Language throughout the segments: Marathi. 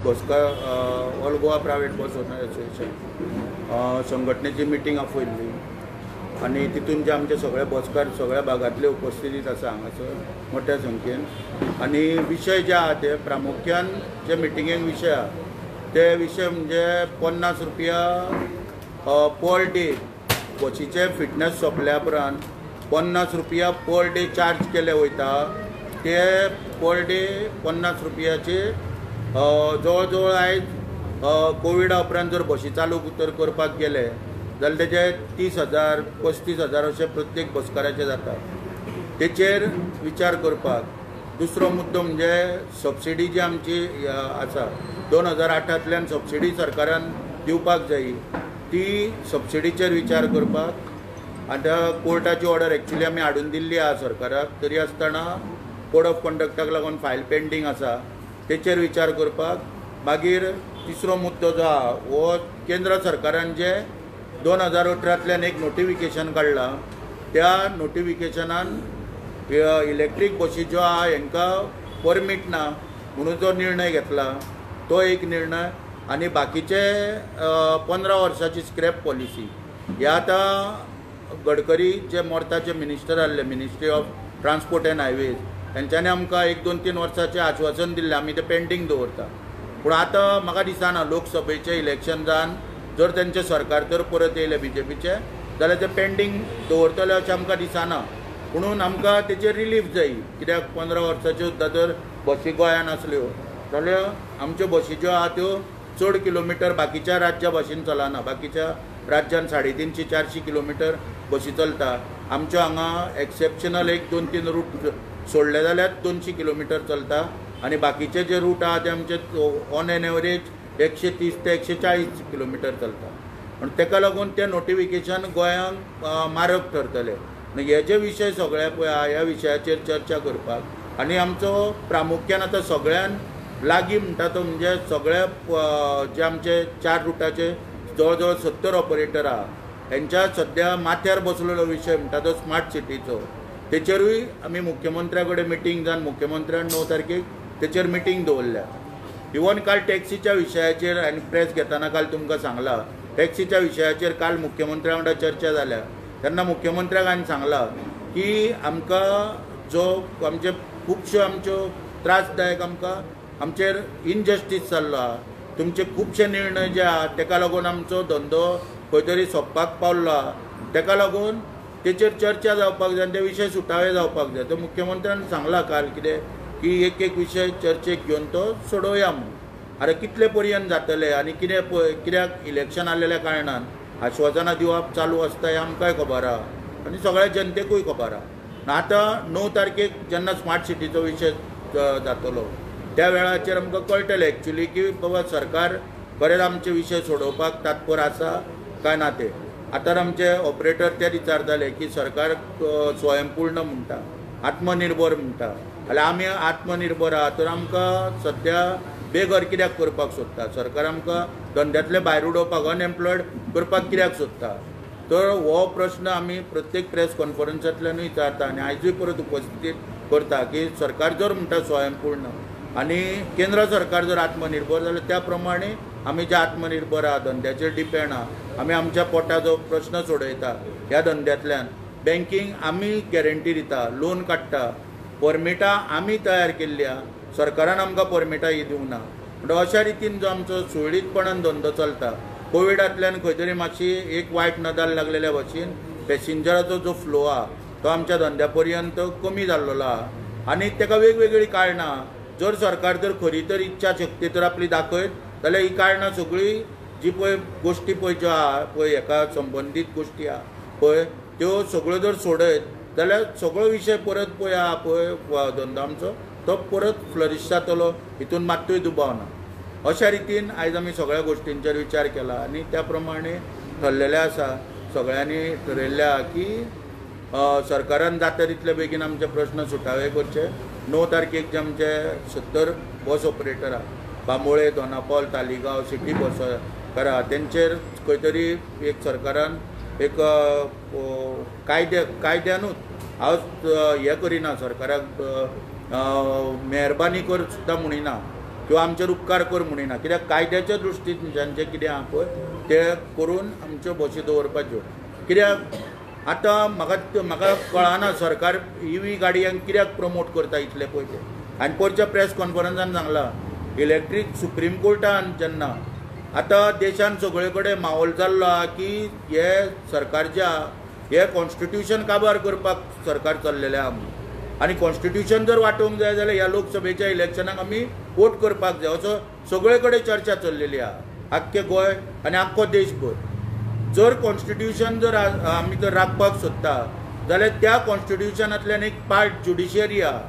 ऑल गोवा प्रायवेट बस ओनर एसोसिएशन संघटनेची मिटींग आपयल्ली आणि तितून जे आमचे सगळे बसकार सगळ्या भागातले उपस्थितीत आसा हांगासर मोठ्या संख्येन आणि विषय जे आहा ते प्रामुख्यान जे मिटिंगेक विषय आहा ते विषय म्हणजे 50 रुपया पर डे बसीचे फिटनेस सोंपल्या उपरांत 50 रुपया पर डे चार्ज केले वयता ते पर डे 50 रुपयाचे जवळ जवळ आयज कोविडा उपरांत जर बसी चालू उतर करपाक गेले जाल्यार तेजे 30,000 35,000 अशे प्रत्येक बसकाराचे जाता तेचेर विचार करपाक। दुसरो मुद्दो म्हणजे सबसिडी जी आमची आसा 2008 सबसिडी सरकारान दिवपाक जाय ती सबसिडीचेर विचार करपाक। आतां कोर्टाची ऑर्डर एक्चुली आमी हाडून दिल्ली आहा सरकाराक तरी आसतना कोड ऑफ कंडक्टाक लागून फायल पेंडींग आसा तेचेर विचार करपाक। मागीर तिसरो मुद्दो जो आहा हो केंद्र सरकारान जे 2018 एक नोटिफिकेशन काडला त्या नोटिफिकेशनान इलेक्ट्रीक बसी ज्यो आहा हांकां परमीट ना म्हणून जो निर्णय घेतला तो एक निर्णय। आणि बाकीचे 15 वर्साची स्क्रॅप पॉलिसी हे आतां गडकरी जे मोर्ताचे मिनिस्टर आसले ministry of transport end highways तेंच्यांनी आमकां 1-2-3 वर्साचें आश्वासन दिल्लें आमी तें पेंडींग दवरता पूण आतां म्हाका दिसना लोकसभेचें इलेक्शन जावन जर तेंचें सरकार तर परत येयलें बीजेपीचें जाल्यार तें पेंडींग दवरतले अशें आमकां दिसना म्हणून आमकां तेचेर रिलीफ जाय कित्याक 15 वर्साच्यो सुद्दां जर बसी गोंयांत आसल्यो जाल्यार आमच्यो बसी ज्यो आहा त्यो चड किलोमिटर बाकीच्या राज्या भाशेन चलना बाकीच्या राज्यान 350-400 किलोमिटर बसी चलता आमच्यो हांगा एक्सेप्शनल 1-2-3 रूट सोडले जाल्यार 200 किलोमिटर चलता आणि बाकीचे जे रूट आहा ते आमचे ऑन एन एवरेज 130 ते 140 किलोमिटर चलता आणि तेका लागून ते नोटिफिकेशन गोंयांक मारक ठरतले। हे जे विशय सगळे पळय आहा ह्या विशयाचेर चर्चा करपाक आणि आमचो प्रामुख्यान आतां सगळ्यान लागीं म्हणटा तो म्हणजे सगळे जे आमचे 4 रुटाचे जवळ जवळ 70 ऑपरेटर आहा हेंच्या सद्या माथ्यार बसलेलो विशय म्हणटा तो स्मार्ट सिटीचो तेचेरूय आमी मुख्यमंत्र्या कडेन मिटींग जावन मुख्यमंत्र्यान 9 तारखेक तेचेर मिटींग दवरल्या। इवन काल टॅक्सीच्या विशयाचेर आनी प्रेस घेताना काल तुमकां सांगला टॅक्सीच्या विशयाचेर काल मुख्यमंत्र्या वांगडा चर्चा जाल्या तेन्ना मुख्यमंत्र्याक हांवें सांगला की आमकां जो आमचे खुबश्यो आमच्यो त्रासदायक आमकां आमचेर इनजस्टीस जाल्लो आहा तुमचे खुबशे निर्णय जे आहा तेका लागून आमचो धंदो खंय तरी सोंपपाक पावल्लो आहा तेका लागून तेचेर चर्चा जावपाक जाय ते विशय सुटावे जावपाक जाय। तो मुख्यमंत्र्यान सांगला काल कितें की एक विशय चर्चेक घेवन तो सोडोवया म्हणून आरे कितले पर्यंत जातले आनी कित्याक इलेक्शन आसलेल्या कारणान आश्वासनां दिवप चालू आसता हें आमकांय खबर आहा आनी सगळ्या जनतेकूय खबर आहा। आतां 9 तारखेक जेन्ना स्मार्ट सिटीचो विशय जातलो त्या वेळाचेर आमकां कळटलें एक्चुली की बाबा सरकार खरेंच आमचे विशय सोडोवपाक तात्पर आसा काय ना ते। आतां आमचे ऑपरेटर ते विचारताले की सरकार स्वयंपूर्ण म्हणटा आत्मनिर्भर म्हणटा जाल्यार आमी आत्मनिर्भर आहा तर आमकां सद्या बेघर कित्याक करपाक सोदता सरकार आमकां धंद्यातले भायर उडोवपाक अनएम्प्लॉयड करपाक कित्याक सोदता तर हो प्रश्न आमी प्रत्येक प्रेस कॉन्फरन्सांतल्यान विचारता आनी आयजूय परत उपस्थितीत करता की सरकार जर म्हणटा स्वयंपूर्ण आणि केंद्र सरकार जर आत्मनिर्भर जाल्यार त्या प्रमाणे आमी जे आत्मनिर्भर आहा धंद्याचेर डिपेंड आहा आमी आमच्या पोटाचो प्रश्न सोडयता ह्या धंद्यातल्यान बँकींग आमी गॅरंटी दिता लोन काडटा परमिटां आमी तयार केल्ली आहा सरकारान आमकां परमिटां ही दिवंक ना म्हणटकीर अशा रितीन जो आमचो सुरळीतपणान धंदो चलता कोविडांतल्यान खंय तरी मातशी एक वायट नदर लागलेल्या भशेन पॅसेंजराचो जो फ्लो आहा तो आमच्या धंद्या पर्यंत कमी जाल्लो आहा आनी तेका वेगवेगळी कारणां जर सरकार जर खरी तर इच्छा शक्ती तर आपली दाखयत जाल्यार ही कारणां सगळी जी पळय गोश्टी पळय ज्यो आहा पळय हेका संबंदीत गोश्टी आहा पळय त्यो सगळ्यो जर सोडयत जाल्यार सगळो विशय परत पळय आहा पळय धंदो आमचो तो परत फ्लरिश जातलो हितून मात्तूय दुबाव ना। अशा रितीन आयज आमी सगळ्या गोश्टींचेर विचार केला आनी त्या प्रमाणे ठरलेले आसा सगळ्यांनी ठरयल्लें आहा की सरकारान जाता तितले बेगीन आमचे प्रश्न सुटावे करचे। 9 तारखेक जे आमचे 70 बस ऑपरेटर आहा बांबोळे दोनापावल तालिगांव सिटी बस करा तेंचेर खंय तरी एक सरकारान एक कायद्यानूच हांव हें करिना सरकाराक मेहरबानी कर सुद्दां म्हणिना किंवा आमचेर उपकार कर म्हणिना, कित्याक कायद्याच्या दृश्टीन जें कितें आहा पळय तें करून आमच्यो बसी दवरपाच्यो. कित्याक आतां म्हाका कळना सरकार EV गाडयांक कित्याक प्रमोट करता इतले पयशे. हांवें परच्या प्रेस कॉन्फरन्सान सांगलां इलेक्ट्रीक सुप्रीम कोर्टान जेन्ना आतां देशान सगळे कडेन माहोल जाल्लो आहा की हे सरकारच्या हे कॉन्स्टिट्यूशन काबार करपाक सरकार चल्लेले आहा म्हणून. आनी कॉन्स्टिट्यूशन जर वाटोवंक जाय जाल्यार ह्या लोकसभेच्या इलेक्शनाक आमी वोट करपाक जाय असो सगळे कडेन चर्चा चल्लेली आहा आख्खे गोंय आनी आख्खो देशभर. जर कॉन्स्टिट्यूशन जर आमी जर राखपाक सोदता जाल्यार त्या कॉन्स्टिट्यूशनांतल्यान एक पार्ट ज्युडिशियरी आहा,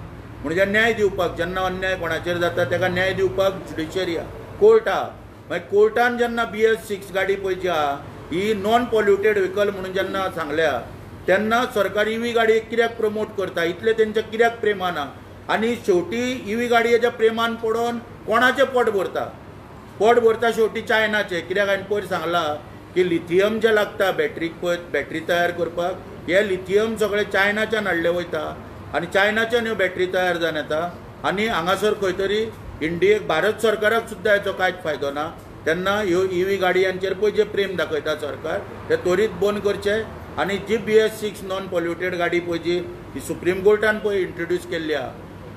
म्हणजे न्याय दिवपाक जेन्ना अन्याय कोणाचेर जाता ताका न्याय दिवपाक ज्युडिशियरी आहा, कोर्ट आहा. मागीर कोर्टान जेन्ना BS6 गाडी पळय जी आहा ही नॉन पॉल्युटेड व्हेकल म्हणून जेन्ना सांगल्या तेन्ना सरकार EV गाडयेक कित्याक प्रमोट करता, इतले तेंच्या कित्याक प्रेमान आहा. आनी शेवटी EV गाडयेच्या प्रेमान पडोवन कोणाचें पोट भरता? पोट भरता शेवटी चायनाचें. कित्याक हांवें पयर सांगलां की लिथियम जें लागता बॅटरीक पळय बॅटरी तयार करपाक हे लिथियम सगळे चायनाच्यान हाडले वयता आनी चायनाच्यान ह्यो बॅटरी तयार जावन येता. आनी हांगासर खंय तरी इंडियेक भारत सरकाराक सुद्दां हेचो कांयच फायदो ना. तेन्ना ह्यो EV गाडयांचेर पळय जे प्रेम दाखयता सरकार ते त्वरीत बंद करचे. आनी जी BS6 नॉन पॉल्युटेड गाडी पळय जी सुप्रीम कोर्टान पळय इंट्रोड्यूस केल्ली आहा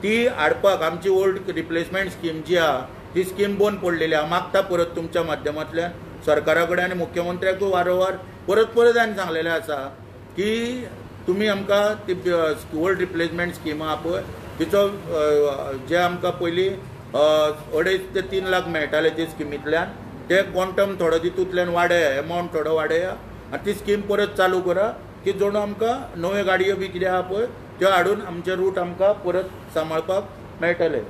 ती हाडपाक आमची ओल्ड रिप्लेसमेंट स्कीम जी आहा ती स्कीम बंद पडलेली आहा. मागता परत तुमच्या माध्यमांतल्यान सरकारा कडेन आनी मुख्यमंत्र्याकूय वारंवार परत हांवें सांगलेलें आसा की तुमी आमकां ती ओल्ड रिप्लेसमेंट स्कीम आहा पळय तिचो जे आमकां पयलीं 2.5 ते 3 लाख मेळटाले ते स्किमींतल्यान ते क्वांटम थोडो तितूंतल्यान वाडया, एमावंट थोडो वाडया आनी ती स्कीम परत चालू करा की जणू आमकां नव्यो गाडयो बी कितें आहा पळय त्यो हाडून आमचे रूट आमकां परत सांबाळपाक मेळटले.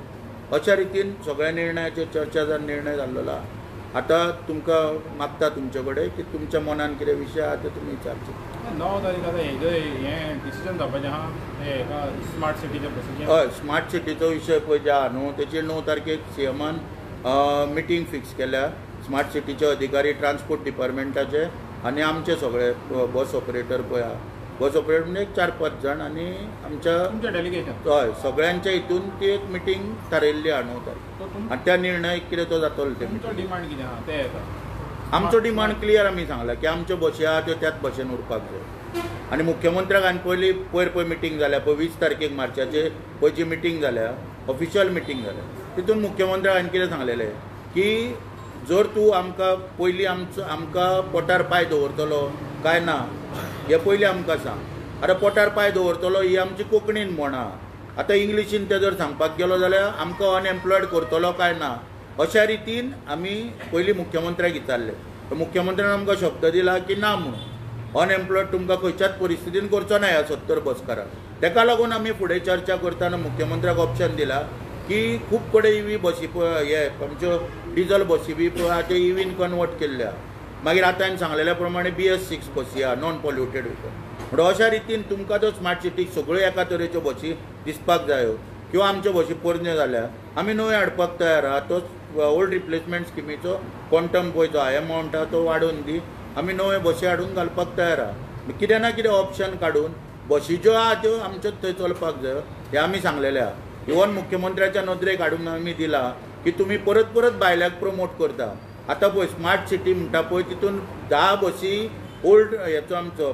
अशा रितीन सगळ्या निर्णयाचेर चर्चा जावन निर्णय जाल्लो आहा. आतां तुमकां मागता तुमचे कडेन की तुमच्या मनान कितें विशय आहा ते तुमी विचारचे. 9 तारीख आतां हें डिसिजन जावपाचें आहा स्मार्ट सिटीच्या बसीचें. हय, स्मार्ट सिटीचो विशय पळय जे आहा न्हू तेचेर 9 तारखेक CMन मिटींग फिक्स केल्या. स्मार्ट सिटीचे अधिकारी ट्रान्सपोर्ट डिपार्टमेंटाचे आनी आमचे सगळे बस ऑपरेटर पळय आहा बस ऑपरेटर म्हणजे 4-5 जाण आनी आमच्या डेलिगेशन हय सगळ्यांच्या हितून ती एक मिटींग थारायल्ली आहा 9 तारीख आनी त्या निर्णय कितें तो जातलो ते. डिमांड कितें आहा ते येता. आमचो डिमांड क्लियर आमी सांगला की आमच्यो बसी आहा त्यो त्याच भशेन उरपाक जाय. आनी मुख्यमंत्र्याक हांवें पयलीं पयर मिटींग जाल्या पळय 20 तारखेक मार्चाचे पयची मिटींग जाल्या ऑफिशियल मिटींग जाल्या तितून मुख्यमंत्र्याक हांवें कितें सांगलेलें की जर तूं आमकां पयलीं आमकां पोटार पांय दवरतलो काय ना हें पयलीं आमकां सांग. आतां पोटार पांय दवरतलो ही आमची कोंकणीन म्हण आहा. आतां इंग्लिशीन ते जर सांगपाक गेलो जाल्यार आमकां अनएम्प्लॉयड करतलो काय ना अशा रितीन आमी पयलीं मुख्यमंत्र्याक विचारलें. मुख्यमंत्र्यान आमकां शब्द दिला की ना म्हणून अनएम्प्लॉयड तुमकां खंयच्याच परिस्थितीन करचो ना ह्या 70 बसकाराक. ताका लागून आमी फुडें चर्चा करतना मुख्यमंत्र्याक ऑप्शन दिला की खूब कडेन EV बसी पळय हे आमच्यो डिझल बसी बी पळय आहा त्यो EVन कन्वर्ट केल्ल्या. मागीर आतां हांवें सांगलेल्या प्रमाणे BS6 बसी आहा नॉन पॉल्युटेड व्हेकल. म्हणून अशा रितीन तुमकां तो स्मार्ट सिटीक सगळ्यो एका तरेच्यो बसी दिसपाक जायो किंवा आमच्यो बसी पोरण्यो जाल्या आमी नव्यो हाडपाक तयार आहा. तो ओल्ड रिप्लेसमेंट स्किमीचो क्वांटम पळय जो आहा एमावंट आहा तो वाडोवन दी आमी नव्यो बसी हाडून घालपाक तयार आहा. कितें ना कितें ऑप्शन काडून बसी ज्यो आहा त्यो आमच्योच थंय चलपाक जाय हें आमी सांगलेलें आहा. इवन मुख्यमंत्र्याच्या नदरेक हाडून आमी दिला की तुमी परत भायल्याक प्रमोट करता. आतां पळय स्मार्ट सिटी म्हणटा पळय तितून 10 बसी ओल्ड हेचो आमचो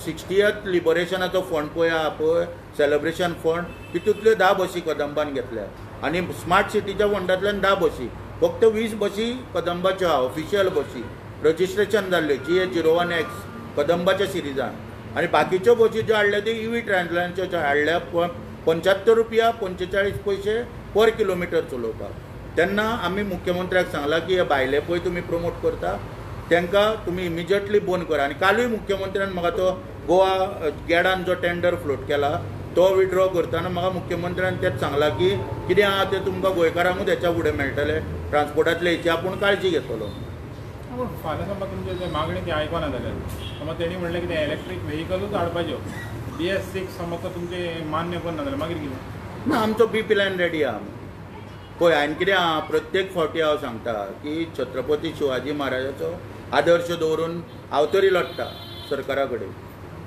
60th लिबरेशनाचो फंड पळय आहा पळय सेलिब्रेशन फंड तितूंतल्यो 10 बसी कदंबान घेतल्या आनी स्मार्ट सिटीच्या फंडांतल्यान 10 बसी फक्त 20 बसी कदंबाच्यो आहा ऑफिशियल बसी रजिस्ट्रेशन जाल्ल्यो GA01X कदंबाच्या सिरिजान. आनी बाकीच्यो बसी ज्यो हाडल्या त्यो EV ट्रान्सलांच्यो हाडल्या 75 रुपया 45 पैसे पर किलोमिटर चलोवपाक. तेन्ना आमी मुख्यमंत्र्याक सांगला की हे भायले पळय तुमी प्रमोट करता तांकां तुमी इमिजिएटली बंद करा. आनी कालूय मुख्यमंत्र्यान म्हाका तो गोवा गॅडान जो टेंडर फ्लोट केला तो विड्रॉ करतना म्हाका मुख्यमंत्र्यान तेच सांगला की कितें आहा तें तुमकां गोंयकारांकूच हेच्या फुडें मेळटलें ट्रान्सपोर्टांतले हेची आपूण काळजी घेतलो. फाल्यां समज तुमचे जे मागणी ती आयकना जाल्यार समज तेणी म्हणलें की ते इलेक्ट्रीक व्हेकलूच हाडपाच्यो BS6 समज तो तुमचे मान्य करना जाल्यार मागीर कितें ना आमचो बी प्लॅन रेडी आहा. पळय हांवें कितें आहा प्रत्येक फावटी हांव सांगता की छत्रपती शिवाजी महाराजाचो आदर्श दवरून हांव तरी लढटा सरकारा कडेन.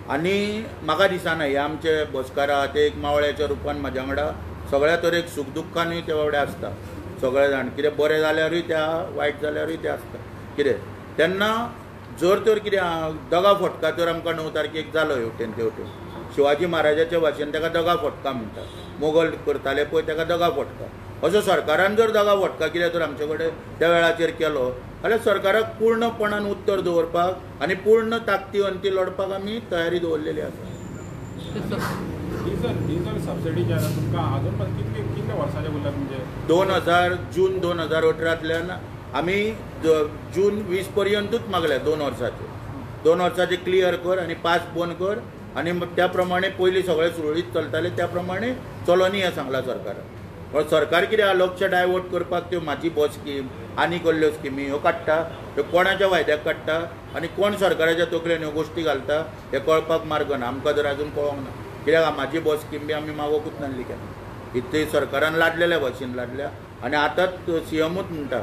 आनी म्हाका दिसना हे आमचे बसकार आहा ते एक मावळ्याच्या रुपान म्हाज्या वांगडा सगळ्या तरेक सुख दुख्खानूय ते बाबडे आसता सगळे जाण कितें बरें जाल्यारूय त्या वायट जाल्यारूय ते आसता कितें तेन्ना जर तर कितें दगा फटका तर आमकां 9 तारखेक जालो हेवटेन तेवटेन शिवाजी महाराजाच्या भाशेन ताका दगा फटका म्हणटा मोगल करताले पळय ताका दगा फटका असो सरकारान जर दगा फटका कितें तर आमचे कडेन त्या वेळाचेर केलो जाल्यार सरकाराक पूर्णपणान उत्तर दवरपाक आनी पूर्ण ताकती अंती लढपाक आमी तयारी दवरलेली आसा डिझल सबसिडी जी आसा तुमकां अजून पण कितले वर्साचे उरला तुमचे 2000 जून 2018तल्यान आमी जून 20 पर्यंतूच मागल्या 2 वर्साचे क्लियर कर आनी पास बंद कर आनी त्या प्रमाणे पयलीं सगळें सुरळीत चलतालें त्या प्रमाणे चलोनी हें सांगलां सरकारान पण सरकार कितें लक्ष डायवर्ट करपाक त्यो म्हाजी बस स्कीम आनी कसल्यो स्किमी ह्यो काडटा ह्यो कोणाच्या वायद्याक काडटा आनी कोण सरकाराच्या तकलेन ह्यो गोश्टी घालता हें कळपाक मार्ग ना आमकां जर अजून कळोंक ना कित्याक म्हाजी बस स्कीम बी आमी मागोवंकूच नासली केन्ना इतली सरकारान लादलेल्या भाशेन लादल्या आनी आतांच सीएमूच म्हणटा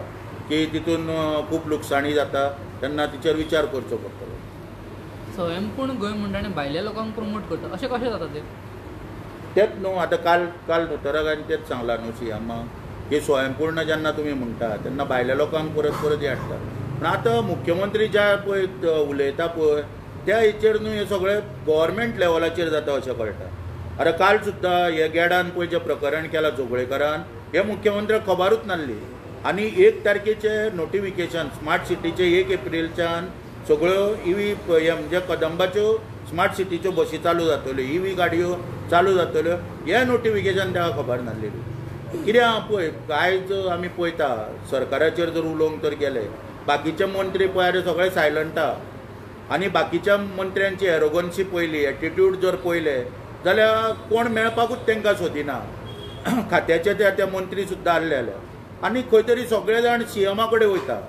की तितून खूब लुकसाणी जाता तेन्ना तिचेर विचार करचो पडटलो स्वयंपूर्ण गोंय म्हणटा आनी भायल्या लोकांक प्रमोट करता अशें कशें जाता तें तेच न्हू आतां काल दोतोराकान तेच सांगलां न्हू सीएमाक की स्वयंपूर्ण जेन्ना तुमी म्हणटा तेन्ना भायल्या लोकांक परत परत हे हाडटा पूण आतां मुख्यमंत्री ज्या पळय उलयता पळय त्या हेचेर न्हू हे सगळें गव्हर्मेंट लेवलाचेर जाता अशें कळटा आतां काल सुद्दां हे गॅडान पळय जें प्रकरण केलां जोगळेकरान हे मुख्यमंत्र्याक खबरूच नासली आनी 1 तारखेचे नोटिफिकेशन स्मार्ट सिटीचे 1 एप्रिलच्यान सगळ्यो ईव्ही हे म्हणजे कदंबाच्यो स्मार्ट सिटीच्यो बसी चालू जातल्यो ईव्ही गाडयो चालू जातल्यो हें नोटिफिकेशन ताका खबर नासलेली कित्याक पळय आयज आमी पळयता सरकाराचेर जर उलोवंक तर गेले बाकीचे मंत्री पळय सगळे सायलंट आनी बाकीच्या मंत्र्यांची एरोगन्सी पळयली एटिट्यूड जर पळयले जाल्यार कोण मेळपाकूच तांकां सोदिना खात्याचे त्या मंत्री सुद्दां आसले जाल्यार आनी खंय तरी सगळे जाण सीएमा कडेन वयता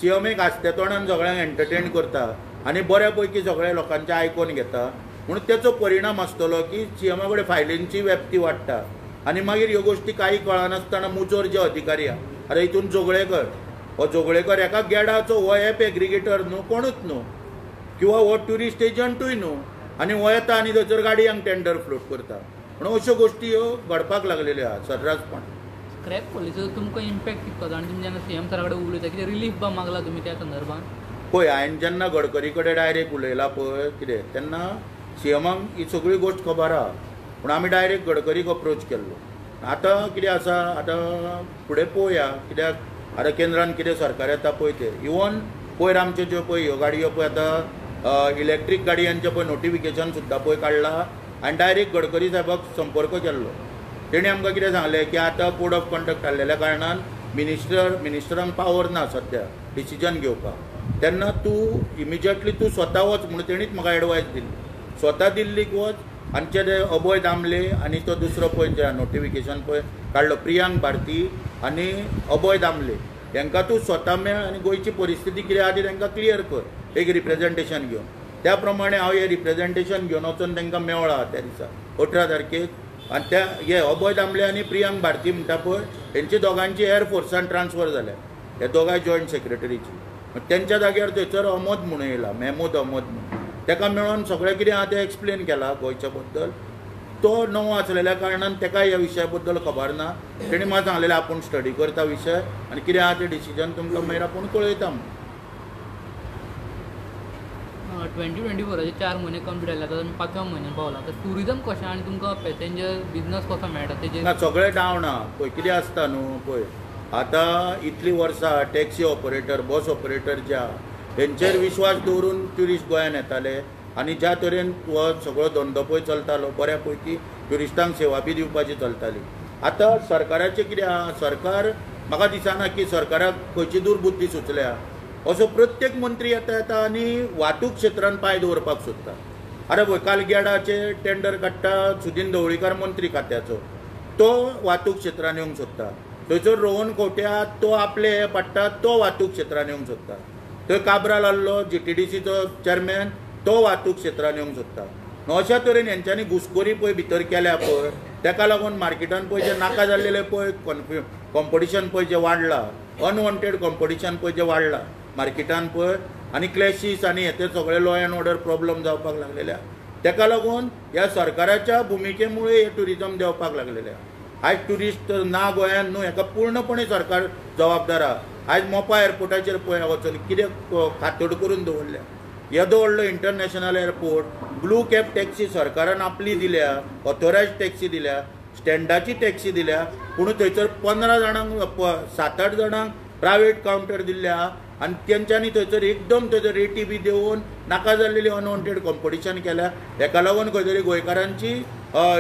सीएम एक आस्त्या तोंडान सगळ्यांक एंटरटेन करता आनी बऱ्या पैकी सगळ्या लोकांचें आयकून घेता म्हणून तेचो परिणाम आसतलो की सीएमा कडेन फायलींची व्याप्ती वाडटा आनी मागीर ह्यो गोश्टी काही कळनासतना मुजोर जे अधिकारी आतां हितून जोगळेकर एका गॅडाचो हो एप एग्रिगेटर न्हू कोणूच न्हू किंवा हो ट्युरिस्ट एजंटूय न्हू आनी हो येता आनी थंयसर गाडयांक टेंडर फ्लोट करता म्हणून अश्यो गोश्टी ह्यो घडपाक लागलेल्यो आहा सर्रासपण स्क्रॅप पॉलिसीचो तुमकां इम्पॅक्ट कितको जाता आनी तुमी जेन्ना सीएम सरा कडेन उलयता कितें रिलीफ बा मागला तुमी त्या संदर्भान पळय हांवें जेन्ना गडकरी कडेन डायरेक्ट उलयला पळय कितें तेन्ना सीएमाक ही सगळी गोश्ट खबर आहा पूण आमी डायरेक्ट गडकरीक अप्रोच केल्लो आतां कितें आसा आतां फुडें पळोवया कित्याक आतां केंद्रान कितें सरकार येता पळय ते इवन पयर आमच्यो ज्यो पळय ह्यो गाडयो पळय आतां इलेक्ट्रीक गाडयांचें पळय नोटिफिकेशन सुद्दां पळय काडलां आनी डायरेक्ट गडकरी साहेबाक संपर्क केल्लो तेणी आमकां कितें सांगलें की आतां कोड ऑफ कंडक्ट हाडलेल्या कारणान मिनिस्टरांक पावर ना सद्या डिसिजन घेवपाक तेन्ना तूं इमिजिएटली तूं स्वता वच म्हणून तेणीच म्हाका एडवायस दिल्ली स्वता दिल्लीक वच आनी ते अभय दामले आनी तो दुसरो पळय जे नोटिफिकेशन पळय काडलो प्रियांक भारती आनी अभय दामले हांकां तूं स्वता मेळ आनी गोंयची परिस्थिती कितें आहा ती तांकां क्लियर कर एक रिप्रेझेंटेशन घेवन त्या प्रमाणे हांव हें रिप्रेझेंटेशन घेवन वचून तांकां मेवळा त्या दिसा 18 तारखेक आनी त्या हे अभय दामले आनी प्रियांक भारती म्हणटा पळय हेंची दोगांची एअरफोर्सान ट्रान्सफर जाल्या हे दोगांय जॉयंट सेक्रेटरीची तेंच्या जाग्यार थंयसर अहमद म्हणून येयला महमूद अहमद म्हणून ताका मेळोन सगळें कितें आहा तें एक्सप्लेन केलां गोंयच्या बद्दल तो नवो आसलेल्या कारणान ताका ह्या विशया बद्दल खबर ना तेणी म्हाका सांगलेलें आपूण स्टडी करता विशय आनी कितें आहा तें डिसिजन तुमकां मागीर आपूण कळयता म्हणून 2024 4 म्हयने कंप्लीट जाले आतां 5व्या म्हयन्यान पावला तर टुरिजम कशें आनी तुमकां पॅसेंजर बिजनस कसो मेळटा तेजेर सगळें डावन आहा पळय कितें आसता न्हू पळय आतां इतलीं वर्सां टॅक्सी ऑपरेटर बस ऑपरेटर जे आहा हेंचेर विश्वास दवरून ट्युरिस्ट गोंयांत येताले आनी ज्या तरेन हो सगळो धंदो पळय चलतालो बऱ्या पैकी ट्युरिस्टांक सेवा बी दिवपाची चलताली आतां सरकाराचें कितें आहा सरकार म्हाका दिसना की सरकाराक खंयची दुर्बुद्धी सुचल्या असो प्रत्येक मंत्री येता आनी वाहतूक क्षेत्रांत पांय दवरपाक सोदता आरे पळय काल गॅडाचे टेंडर काडटा सुदीन ढवळीकर मंत्री खात्याचो तो वाहतूक क्षेत्रांत येवंक सोदता थंयसर रोहन खंवट्या तो आपले हे पडटा तो वाहतूक क्षेत्रांत येवंक सोदता थंय काब्राल आहलो GTDCचो चेअरमॅन तो वाहतूक क्षेत्रांत येवंक सोदता अशा तरेन हेंच्यांनी घुसखोरी पळय भितर केल्या पळय ताका लागून मार्केटान पळय जे नाका जाल्लेले पळय कॉम्पिटिशन पळय जे वाडलां अनवॉन्टेड कॉम्पिटिशन पळय जे वाडलां मार्केटान पळय आनी क्लॅशीस आनी हे सगळे लॉ एंड ऑर्डर प्रॉब्लम जावपाक लागलेल्या ताका लागून ह्या सरकाराच्या भुमिके मुळे हे ट्युरिजम देंवपाक लागलेले आयज ट्युरिस्ट ना गोंयांत न्हू हेका पूर्णपणे सरकार जबाबदार आहा। आयज मोपा एअरपोर्टाचेर पळय वचून कितें खातोड करून दवरल्या। येदो व्हडलो international airport, blue cab taxi सरकारान आपली दिल्या, ऑथोरायज टॅक्सी दिल्या, स्टँडाची टॅक्सी दिल्या, पूण थंयसर 15 जाणांक 7-8 जाणांक प्रायवेट कावंटर दिल्ल्या आनी तेंच्यांनी थंयसर एकदम थंयसर रेटी बी देऊन नाका जाल्लेली अनवॉन्टेड कॉम्पिटिशन केल्या। हेका लागून खंय तरी गोंयकारांची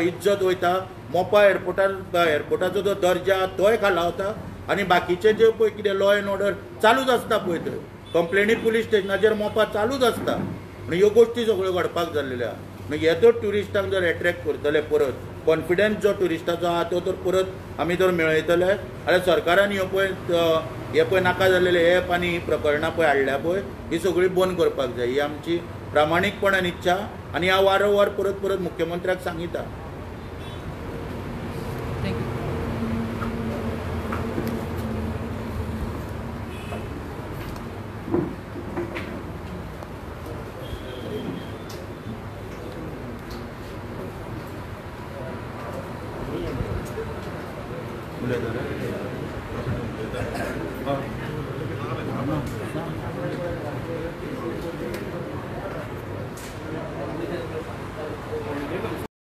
इज्जत वयता। मोपा एअरपोर्टाचो जो दर्जा तोय खालावता आनी बाकीचे जे पळय कितें लॉ एंड ऑर्डर चालूच आसता पळय थंय, कंप्लेनी पुलीस स्टेशनाचेर मोपा चालूच आसता। आनी ह्यो गोश्टी सगळ्यो घडपाक जाल्लेल्यो आहा। मागीर येदो ट्युरिस्टांक जर एट्रॅक्ट करतले परत, कॉन्फिडन्स जो ट्युरिस्टाचो आहा तो तर परत आमी जर मेळयतले जाल्यार सरकारान हे पळय नाका जाल्लेले एप आनी ही प्रकरणां पळय हाडल्या पळय ही सगळी बंद करपाक जाय। ही आमची प्रामाणीकपणान इच्छा आनी हांव वारंवार परत मुख्यमंत्र्याक सांगिता। थँक्यू. उलयता रे?